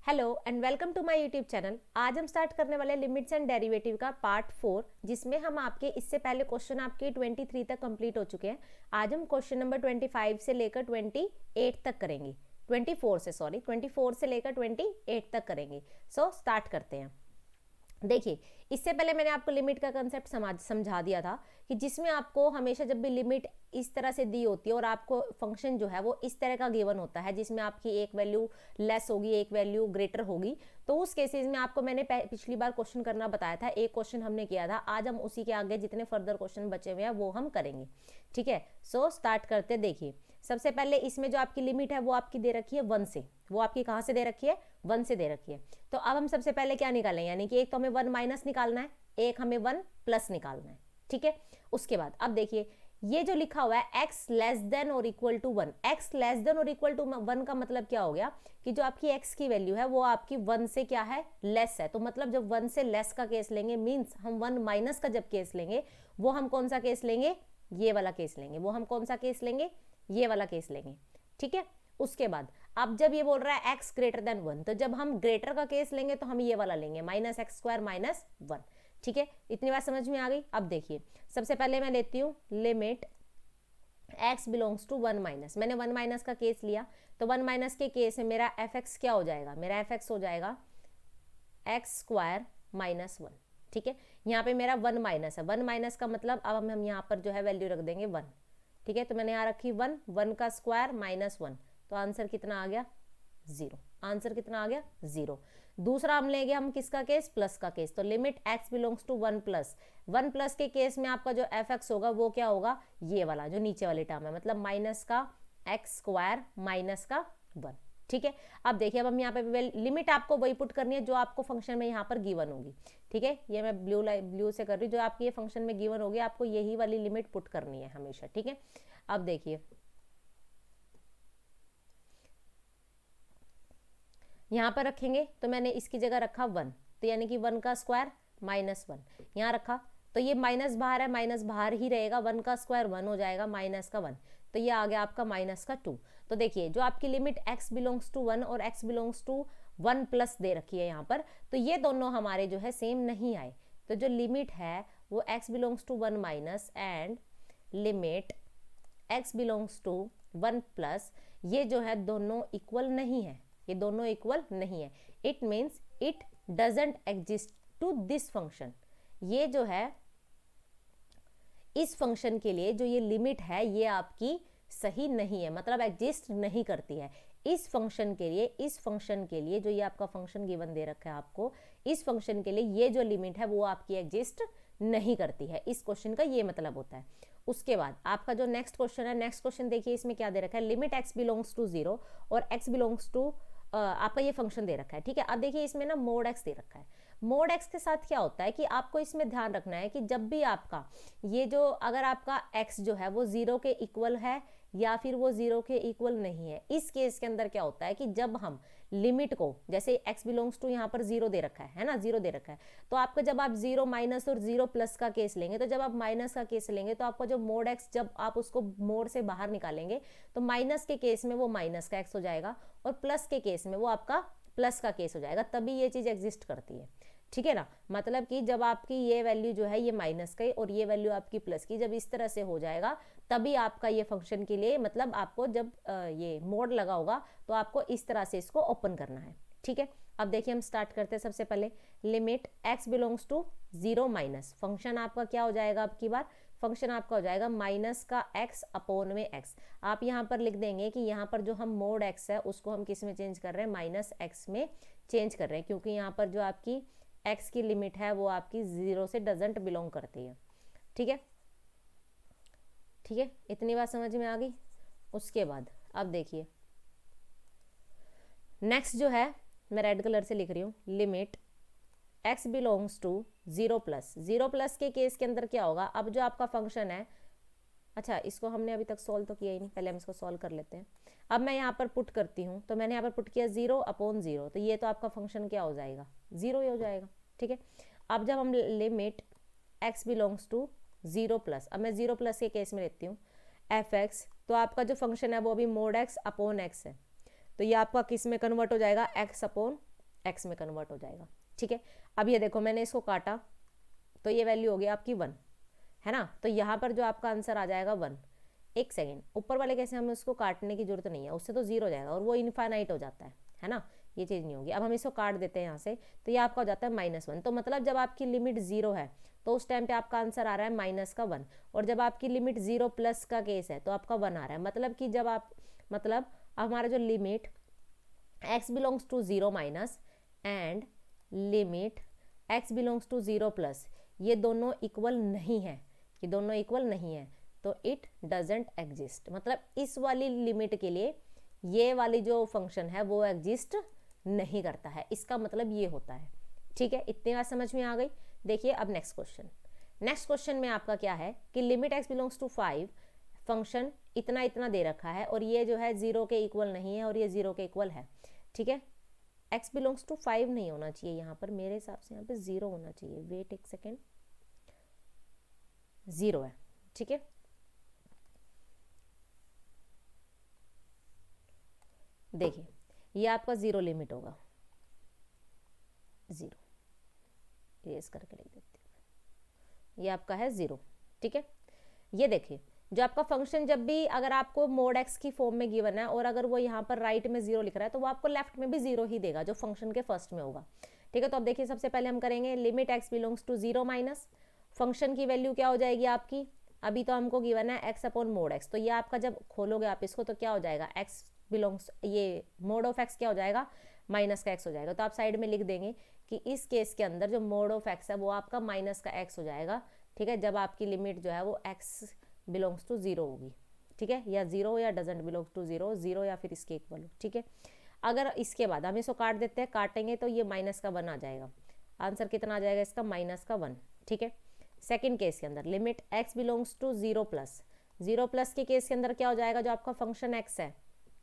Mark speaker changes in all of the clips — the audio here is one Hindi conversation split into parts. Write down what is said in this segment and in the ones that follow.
Speaker 1: Hello and welcome to my YouTube channel. आज हम स्टार्ट करने वाले लिमिट्स एंड डेरिवेटिव का पार्ट 4, जिसमें हम आपके इससे पहले क्वेश्चन आपके 23 तक कंप्लीट हो चुके हैं। आज हम क्वेश्चन नंबर 25 से लेकर 28 तक करेंगे। 24 से लेकर 28 तक करेंगे। सो स्टार्ट करते हैं। देखिए, इससे पहले मैंने आपको लिमिट का कंसेप्ट समझा दिया था कि जिसमें आपको हमेशा जब भी लिमिट इस तरह से दी होती है और आपको फंक्शन जो है वो इस तरह का गिवन होता है जिसमें आपकी एक वैल्यू लेस होगी, एक वैल्यू ग्रेटर होगी, तो उस केसेस में आपको मैंने पिछली बार क्वेश्चन करना बताया था। एक क्वेश्चन हमने किया था। आज हम उसी के आगे जितने फर्दर क्वेश्चन बचे हुए हैं वो हम करेंगे। ठीक है, सो स्टार्ट करते। देखिए, सबसे पहले इसमें जो आपकी लिमिट है वो आपकी दे रखी है 1 से। वो आपकी कहाँ से दे रखी है? 1 से दे रखी है। तो अब हम सबसे पहले क्या निकालें, यानी कि एक तो हमें 1 माइनस निकालना है, एक हमें 1 प्लस निकालना है। ठीक है, उसके बाद अब देखिए ये जो लिखा हुआ है x लेस देन और equal to 1, x less than और इक्वल टू 1 का मतलब क्या हो गया कि जो आपकी x की वैल्यू है वो आपकी 1 से क्या है? लेस है। तो मतलब जब 1 से लेस का केस लेंगे, मींस हम 1 माइनस का जब केस लेंगे, वो हम कौन सा केस लेंगे? ये वाला केस लेंगे। वो हम कौन सा केस लेंगे? ये वाला केस लेंगे। ठीक है, उसके बाद अब जब ये बोल रहा है x ग्रेटर देन 1, तो जब हम ग्रेटर का केस लेंगे तो हम ये वाला लेंगे, माइनस एक्स स्क्वायर माइनस 1। ठीक है, इतनी बात समझ में आ गई। अब देखिए, सबसे पहले मैं लेती हूँ limit x belongs to 1 minus. मैंने 1 माइनस का केस लिया, तो 1 माइनस के केस में मेरा fx क्या हो जाएगा? मेरा fx हो जाएगा एक्स स्क्वायर माइनस 1। ठीक है, यहाँ पे मेरा 1 माइनस है। 1 माइनस का मतलब अब हम यहाँ पर जो है वैल्यू रख देंगे 1। ठीक है, तो मैंने यहाँ रखी 1 का स्क्वायर माइनस 1, तो आंसर कितना आ गया? 0। आंसर कितना आ गया? 0। दूसरा हम लेंगे हम किसका केस? प्लस का केस। तो limit x belongs to 1 plus. 1 plus के केस में आपका जो fx होगा वो क्या होगा? ये वाला जो नीचे वाली टर्म है, मतलब माइनस का एक्स स्क्वायर माइनस का 1। ठीक है, अब देखिए, अब हम यहाँ पे लिमिट आपको वही पुट करनी है जो आपको फंक्शन में यहाँ पर गिवन होगी। ठीक है, ये मैं ब्लू से कर रही हूँ। जो आपकी ये फंक्शन में गिवन होगी आपको यही वाली लिमिट पुट करनी है हमेशा। ठीक है, अब देखिए यहाँ पर रखेंगे, तो मैंने इसकी जगह रखा 1, तो यानी कि 1 का स्क्वायर माइनस 1 यहाँ रखा, तो ये माइनस बाहर है, माइनस बाहर ही रहेगा। 1 का स्क्वायर 1 हो जाएगा, माइनस का 1, तो ये आ गया आपका माइनस का 2। तो देखिए, जो आपकी लिमिट x बिलोंग्स टू 1 और x बिलोंग्स टू 1 प्लस दे रखी है यहाँ पर, तो ये दोनों हमारे जो है सेम नहीं आए। तो जो लिमिट है वो x belongs to 1 minus and limit x belongs to 1 plus, ये जो है दोनों इक्वल नहीं है। ये दोनों इक्वल नहीं है। It means it doesn't exist to this function. ये जो है इस फंक्शन के लिए जो ये लिमिट है ये आपकी सही नहीं है, मतलब एग्जिस्ट नहीं करती है। इस फंक्शन के लिए जो ये आपका फंक्शन गिवन दे रखा है आपको, इस फंक्शन के लिए ये जो लिमिट है वो आपकी एग्जिस्ट नहीं करती है। इस क्वेश्चन का ये मतलब होता है। उसके बाद आपका जो नेक्स्ट क्वेश्चन है, नेक्स्ट क्वेश्चन देखिए, इसमें क्या दे रखा है? लिमिट x बिलोंग्स टू 0 और x बिलोंग्स टू आपका ये फंक्शन दे रखा है। ठीक है, अब देखिए इसमें ना मोड x दे रखा है। मोड x के साथ क्या होता है कि आपको इसमें ध्यान रखना है कि जब भी आपका ये जो, अगर आपका x जो है वो 0 के इक्वल है या फिर वो 0 के इक्वल नहीं है, इस केस के अंदर क्या होता है कि जब हम लिमिट को, जैसे x बिलोंग्स टू यहाँ पर 0 दे रखा है ना, 0 दे रखा है, तो आपका जब आप 0 माइनस और 0 प्लस का केस लेंगे, तो जब आप माइनस का केस लेंगे तो आपका जो मोड x, जब आप उसको मोड से बाहर निकालेंगे तो माइनस के केस में वो माइनस का x हो जाएगा और प्लस के केस में वो आपका प्लस का केस हो जाएगा, तभी ये चीज एग्जिस्ट करती है। ठीक है ना, मतलब कि जब आपकी ये वैल्यू जो है ये माइनस का और ये वैल्यू आपकी प्लस की, जब इस तरह से हो जाएगा तभी आपका ये फंक्शन के लिए, मतलब आपको जब ये मोड लगा होगा तो आपको इस तरह से इसको ओपन करना है। ठीक है, अब देखिए हम स्टार्ट करते हैं। सबसे पहले limit x belongs to 0 minus, function आपका क्या हो जाएगा? अब की बार फंक्शन आपका हो जाएगा माइनस का x अपॉन में x। आप यहाँ पर लिख देंगे कि यहाँ पर जो हम मोड x है उसको हम किस में चेंज कर रहे हैं? माइनस x में चेंज कर रहे हैं, क्योंकि यहाँ पर जो आपकी x की लिमिट है वो आपकी 0 से डजंट बिलोंग करती है। ठीक है, ठीक है, इतनी बात समझ में आ गई। उसके बाद अब देखिए नेक्स्ट जो है, मैं रेड कलर से लिख रही हूँ, limit x belongs to 0 plus. 0 plus के केस के अंदर क्या होगा? अब जो आपका फंक्शन है, अच्छा इसको हमने अभी तक सॉल्व तो किया ही नहीं, पहले हम इसको सॉल्व कर लेते हैं। अब मैं यहाँ पर पुट करती हूँ, तो मैंने यहाँ पर पुट किया 0 अपॉन 0, तो ये तो आपका फंक्शन क्या हो जाएगा? 0 ही हो जाएगा। ठीक है, अब जब हम limit x belongs to 0 plus, अब मैं 0 प्लस के केस में लेती हूँ fx, तो आपका जो फंक्शन है वो अभी मोड x अपॉन x है, तो ये आपका किस में कन्वर्ट हो जाएगा? x अपॉन एक्स में कन्वर्ट हो जाएगा। ठीक है, अब ये देखो मैंने इसको काटा तो ये वैल्यू हो गई आपकी 1, है ना। तो यहाँ पर जो आपका आंसर आ जाएगा 1। एक सेकेंड, ऊपर वाले कैसे, हमें उसको काटने की जरूरत नहीं है, उससे तो 0 हो जाएगा और वो इनफाइनाइट हो जाता है ना, ये चीज़ नहीं होगी। अब हम इसको काट देते हैं यहाँ से, तो ये आपका हो जाता है -1। तो मतलब जब आपकी लिमिट 0 है तो उस टाइम पे आपका आंसर आ रहा है -1, और जब आपकी लिमिट 0+ का केस है तो आपका 1 आ रहा है। मतलब कि जब आप, मतलब हमारा जो limit x belongs to 0 minus and limit x belongs to 0+, ये दोनों इक्वल नहीं है, ये दोनों इक्वल नहीं है, तो इट डजेंट एग्जिस्ट। मतलब इस वाली लिमिट के लिए ये वाली जो फंक्शन है वो एग्जिस्ट नहीं करता है, इसका मतलब ये होता है। ठीक है, इतनी बात समझ में आ गई। देखिए अब नेक्स्ट क्वेश्चन। नेक्स्ट क्वेश्चन में आपका क्या है कि limit x belongs to 5, function इतना इतना दे रखा है और ये जो है 0 के इक्वल नहीं है और ये 0 के इक्वल है। ठीक है, x बिलोंग्स टू 5 नहीं होना चाहिए यहाँ पर, मेरे हिसाब से यहाँ पे 0 होना चाहिए। वेट एक सेकेंड, 0 है। ठीक है, देखिए ये आपका 0 लिमिट होगा, 0 इरेज करके लिख देते हैं, ये आपका है 0। ठीक है, ये देखिए जो आपका फंक्शन जब भी अगर आपको मोड x की फॉर्म में गिवन है और अगर वो यहाँ पर राइट में 0 लिख रहा है तो वो आपको लेफ्ट में भी 0 ही देगा जो फंक्शन के फर्स्ट में होगा। ठीक है, तो अब देखिए सबसे पहले हम करेंगे limit x belongs to 0 minus, function की वैल्यू क्या हो जाएगी आपकी, अभी तो हमको गिवन है x अपॉन मोड x, तो ये आपका जब खोलोगे आप इसको तो क्या हो जाएगा, x बिलोंग्स, ये मोड ऑफ x क्या हो जाएगा, माइनस का x हो जाएगा। तो आप साइड में लिख देंगे कि इस केस के अंदर जो मोड ऑफ x है वो आपका माइनस का x हो जाएगा। ठीक है, जब आपकी लिमिट जो है वो x बिलोंग्स टू 0 होगी। ठीक है, या 0 या डजेंट बिलोंग्स टू 0, 0 या फिर इसके इक्वल हो। ठीक है, अगर इसके बाद हम इसको काट देते हैं, काटेंगे तो ये -1 आ जाएगा। आंसर कितना आ जाएगा इसका, -1। ठीक है, सेकंड केस के अंदर लिमिट x बिलोंग्स टू 0+, 0+ के केस के अंदर क्या हो जाएगा, जो आपका फंक्शन x है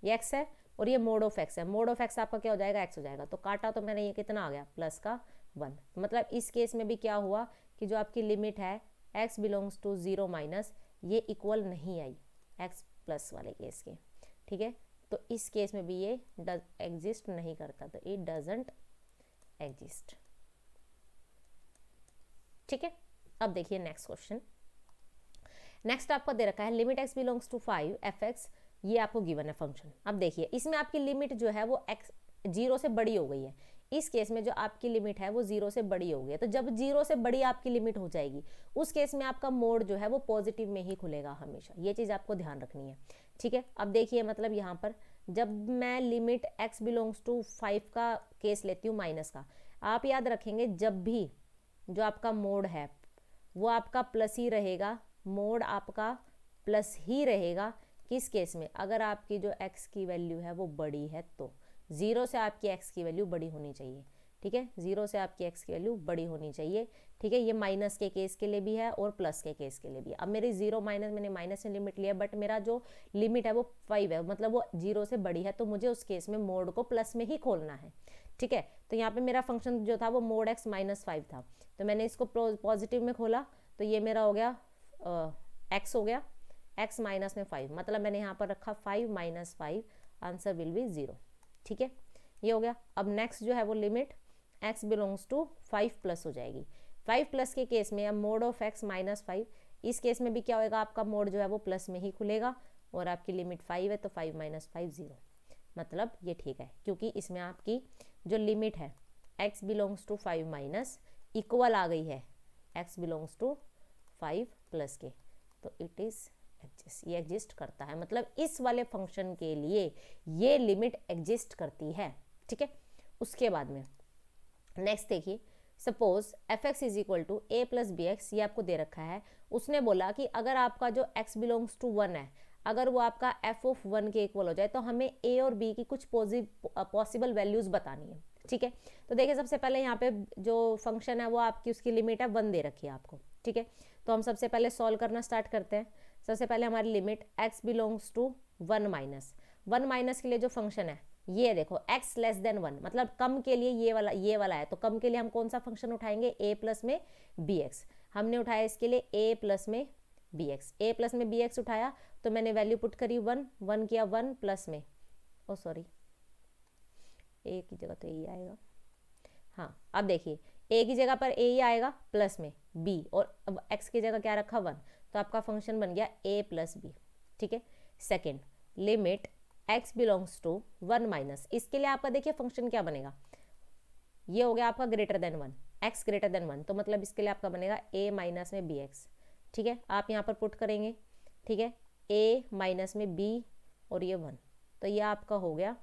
Speaker 1: ये x है और ये मोड ऑफ x है, मोड ऑफ x आपका क्या हो जाएगा, x हो जाएगा। तो काटा तो मैंने, ये कितना आ गया, +1। मतलब इस केस में भी क्या हुआ कि जो आपकी लिमिट है x बिलोंग्स टू 0 माइनस, ये इक्वल नहीं आई x+ वाले केस के। ठीक है, तो इस केस में भी ये एग्जिस्ट नहीं करता, तो इट डजंट एग्जिस्ट। ठीक है, अब देखिए नेक्स्ट क्वेश्चन। नेक्स्ट आपको दे रखा है limit x belongs to 5 fx, ये आपको गिवन है फंक्शन। अब देखिए इसमें आपकी लिमिट जो है वो x 0 से बड़ी हो गई है। इस केस में जो आपकी लिमिट है वो 0 से बड़ी हो गई है, तो जब 0 से बड़ी आपकी लिमिट हो जाएगी उस केस में आपका मोड जो है वो पॉजिटिव में ही खुलेगा हमेशा, ये चीज़ आपको ध्यान रखनी है। ठीक है, अब देखिए मतलब यहाँ पर जब मैं लिमिट x बिलोंग्स टू 5 का केस लेती हूँ माइनस का, आप याद रखेंगे जब भी जो आपका मोड है वो आपका प्लस ही रहेगा, मोड आपका प्लस ही रहेगा। किस केस में, अगर आपकी जो x की वैल्यू है वो बड़ी है तो 0 से आपकी x की वैल्यू बड़ी होनी चाहिए। ठीक है, 0 से आपकी x की वैल्यू बड़ी होनी चाहिए। ठीक है, ये माइनस के केस के लिए भी है और प्लस के केस के लिए भी है। अब मेरी 0 माइनस, मैंने माइनस से लिमिट लिया बट मेरा जो लिमिट है वो 5 है, मतलब वो 0 से बड़ी है, तो मुझे उस केस में मोड को प्लस में ही खोलना है। ठीक है, तो यहाँ पे मेरा फंक्शन जो था वो मोड x -5 था, तो मैंने इसको पॉजिटिव में खोला तो ये मेरा हो गया x हो गया, x माइनस में 5, मतलब मैंने यहाँ पर रखा 5 - 5, आंसर विल बी 0। ठीक है, ये हो गया। अब नेक्स्ट जो है वो लिमिट x बिलोंग्स टू 5+ हो जाएगी। 5+ के केस में अब मोड ऑफ x -5, इस केस में भी क्या होगा, आपका मोड जो है वो प्लस में ही खुलेगा और आपकी लिमिट 5 है तो 5 - 5 0, मतलब ये ठीक है क्योंकि इसमें आपकी जो लिमिट है x belongs to 5 minus equal आ गई है x बिलोंग्स टू 5+ के, तो इट इज एग्जिस्ट, ये एग्जिस्ट करता है, मतलब इस वाले फंक्शन के लिए ये लिमिट एग्जिस्ट करती है। ठीक है, उसके बाद में नेक्स्ट देखिए, suppose fx is equal to a plus bx, ये आपको दे रखा है। उसने बोला कि अगर आपका जो x बिलोंग्स टू 1 है, अगर वो आपका f(1) के इक्वल हो जाए तो हमें a और b की कुछ पॉसिबल वैल्यूज बतानी है। ठीक है, तो देखिए सबसे पहले यहाँ पे जो फंक्शन है वो आपकी उसकी लिमिट है 1 दे रखी है आपको। ठीक है, तो हम सबसे पहले सॉल्व करना स्टार्ट करते हैं। सबसे पहले हमारी limit x belongs to 1 minus, 1 minus के लिए जो फंक्शन है ये देखो x लेस देन 1, मतलब कम के लिए ये वाला है, तो कम के लिए हम कौन सा फंक्शन उठाएंगे, a प्लस में bx। हमने उठाया इसके लिए a प्लस में bx, a प्लस में bx उठाया तो मैंने वैल्यू पुट करी 1 किया 1 प्लस में, ओ सॉरी a की जगह तो यही आएगा, हाँ अब देखिए ए की जगह पर ए ही आएगा प्लस में बी, और अब एक्स की जगह क्या रखा 1, तो आपका फंक्शन बन गया ए प्लस बी। ठीक है, second limit x belongs to 1 minus, इसके लिए आपका देखिए फंक्शन क्या बनेगा, ये हो गया आपका greater than 1, x greater than 1, तो मतलब इसके लिए आपका बनेगा a माइनस में बी एक्स। ठीक है, आप यहाँ पर पुट करेंगे। ठीक है, a माइनस में b और ये 1, तो ये आपका हो गया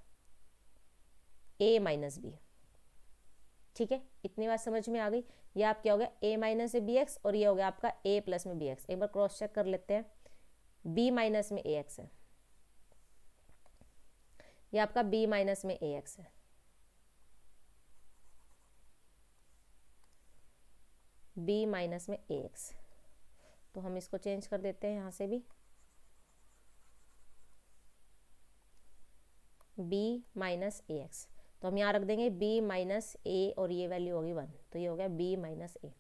Speaker 1: a माइनस बी। ठीक है, इतनी बात समझ में आ गई। ये आप क्या हो गया a माइनस में बी एक्स, और ये हो गया आपका a प्लस में बी एक्स। एक बार क्रॉस चेक कर लेते हैं, b माइनस में ए एक्स है, ये आपका b माइनस में ए एक्स है। b माइनस में ए एक्स, तो हम इसको चेंज कर देते हैं यहाँ से भी, b माइनस ए एक्स, तो हम यहाँ रख देंगे b माइनस ए, और ये वैल्यू होगी 1, तो ये हो गया b माइनस ए।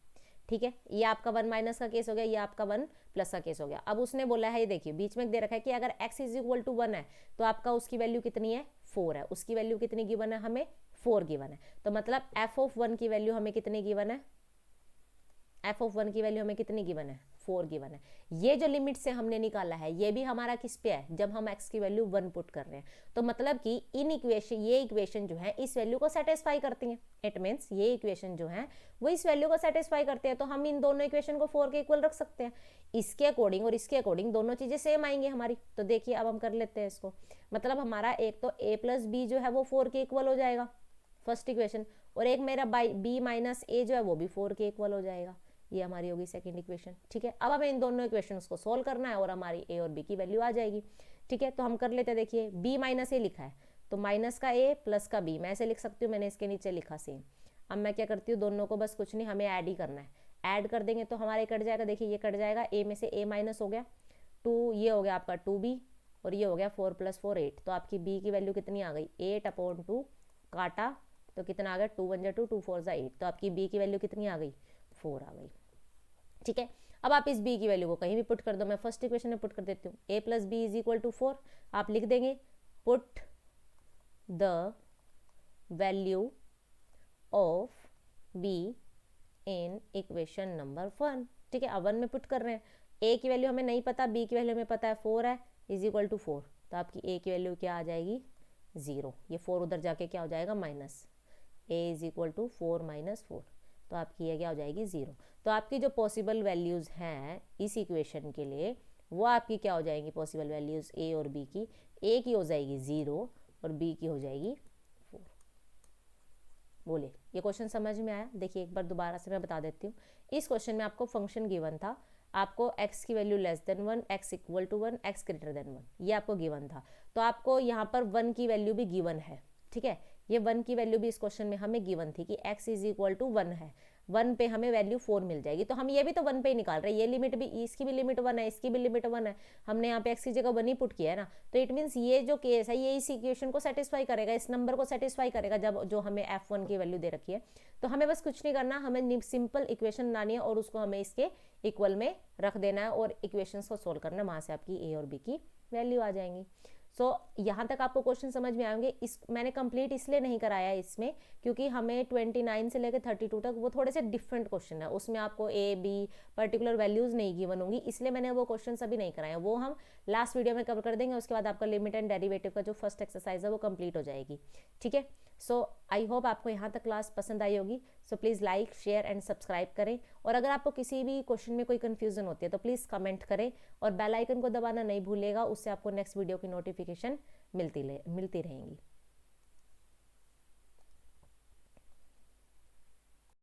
Speaker 1: ठीक है, ये आपका 1 माइनस का केस हो गया, ये आपका 1 प्लस का केस हो गया। अब उसने बोला है, ये देखिए बीच में दे रखा है कि अगर x इज इक्वल टू 1 है तो आपका उसकी वैल्यू कितनी है 4 है, उसकी वैल्यू कितनी गिवन है हमें 4 गिवन है, तो मतलब f ऑफ 1 की वैल्यू हमें कितनी गिवन है, f ऑफ 1 की वैल्यू हमें कितनी गिवन है 4 गिवन है। ये जो लिमिट से हमने निकाला है ये भी हमारा किस पे है, जब हम x की वैल्यू 1 पुट कर रहे हैं, तो मतलब कि इन इक्वेशन, ये इक्वेशन जो है इस वैल्यू को सेटिस्फाई करती है। इट मीन्स ये इक्वेशन जो है वो इस वैल्यू को सेटिस्फाई करते हैं, तो हम इन दोनों इक्वेशन को 4 के इक्वल रख सकते हैं। इसके अकॉर्डिंग और इसके अकॉर्डिंग दोनों चीजें सेम आएंगी हमारी। तो देखिए अब हम कर लेते हैं इसको, मतलब हमारा एक तो a प्लस बी जो है वो 4 के इक्वल हो जाएगा फर्स्ट इक्वेशन, और एक मेरा b माइनस ए जो है वो भी 4 के इक्वल हो जाएगा, ये हमारी होगी सेकंड इक्वेशन। ठीक है, अब हमें इन दोनों इक्वेशंस को सोल्व करना है और हमारी ए और बी की वैल्यू आ जाएगी। ठीक है, तो हम कर लेते हैं, देखिए b माइनस ए लिखा है तो माइनस का a प्लस का b, मैं ऐसे लिख सकती हूँ, मैंने इसके नीचे लिखा सेम। अब मैं क्या करती हूँ, दोनों को बस कुछ नहीं, हमें ऐड ही करना है, ऐड कर देंगे तो हमारे कट जाएगा, देखिए ये कट जाएगा, a में से a माइनस हो गया 2, ये हो गया आपका 2b, और ये हो गया 4 प्लस 4 8, तो आपकी b की वैल्यू कितनी आ गई 8/2, काटा तो कितना आ गया 2 1 2 2 4 8, तो आपकी b की वैल्यू कितनी आ गई 4 आ गई। ठीक है, अब आप इस b की वैल्यू को कहीं भी पुट कर दो, मैं फर्स्ट इक्वेशन में पुट कर देती हूँ, a plus B is equal to 4, आप लिख देंगे put the value of b in equation number 1। ठीक है, अब 1 में पुट कर रहे हैं, a की वैल्यू हमें नहीं पता, b की वैल्यू हमें पता है 4 है, इज इक्वल टू 4, तो आपकी a की वैल्यू क्या आ जाएगी 0, ये 4 उधर जाके क्या हो जाएगा minus, a is equal to 4 minus 4, तो आपकी ये क्या हो जाएगी 0। तो आपकी जो पॉसिबल वैल्यूज़ हैं इस इक्वेशन के लिए वो आपकी क्या हो जाएंगी, पॉसिबल वैल्यूज़ a और b की, a की हो जाएगी 0 और b की हो जाएगी 4। बोले ये क्वेश्चन समझ में आया? देखिए एक बार दोबारा से मैं बता देती हूँ, इस क्वेश्चन में आपको फंक्शन गिवन था, आपको x की value less than 1, x equal to 1, x greater than 1, ये आपको गिवन था, तो आपको यहाँ पर 1 की वैल्यू भी गिवन है। ठीक है, ये 1 की वैल्यू भी इस क्वेश्चन में हमें गिवन थी कि x इज इक्वल टू 1 है, 1 पे हमें वैल्यू 4 मिल जाएगी, तो हम ये भी तो 1 पे ही निकाल रहे हैं, ये लिमिट भी, इसकी भी लिमिट 1 है, इसकी भी लिमिट 1 है, हमने यहाँ पे x की जगह 1 ही पुट किया है ना, तो इट मीन्स ये जो केस है ये इस इक्वेशन को सेटिस्फाई करेगा, इस नंबर को सेटिस्फाई करेगा जब जो हमें f1 की वैल्यू दे रखी है। तो हमें बस कुछ नहीं करना, हमें सिंपल इक्वेशन लानी है और उसको हमें इसके इक्वल में रख देना है और इक्वेशंस को सोल्व करना है, वहाँ से आपकी a और b की वैल्यू आ जाएंगी। सो यहाँ तक आपको क्वेश्चन समझ में आएंगे। इस मैंने कंप्लीट इसलिए नहीं कराया इसमें क्योंकि हमें 29 से लेकर 32 तक वो थोड़े से डिफरेंट क्वेश्चन है, उसमें आपको ए बी पर्टिकुलर वैल्यूज़ नहीं गिवन होंगी, इसलिए मैंने वो क्वेश्चन अभी नहीं कराए, वो हम लास्ट वीडियो में कवर कर देंगे। उसके बाद आपका लिमिट एंड डेरिवेटिव का जो फर्स्ट एक्सरसाइज है वो कंप्लीट हो जाएगी। ठीक है, सो आई होप आपको यहाँ तक क्लास पसंद आई होगी। So please like share and subscribe करें, और अगर आपको किसी भी क्वेश्चन में कोई कन्फ्यूजन होती है तो प्लीज़ कमेंट करें और बेल आइकन को दबाना नहीं भूलिएगा, उससे आपको नेक्स्ट वीडियो की नोटिफिकेशन मिलती रहेंगी।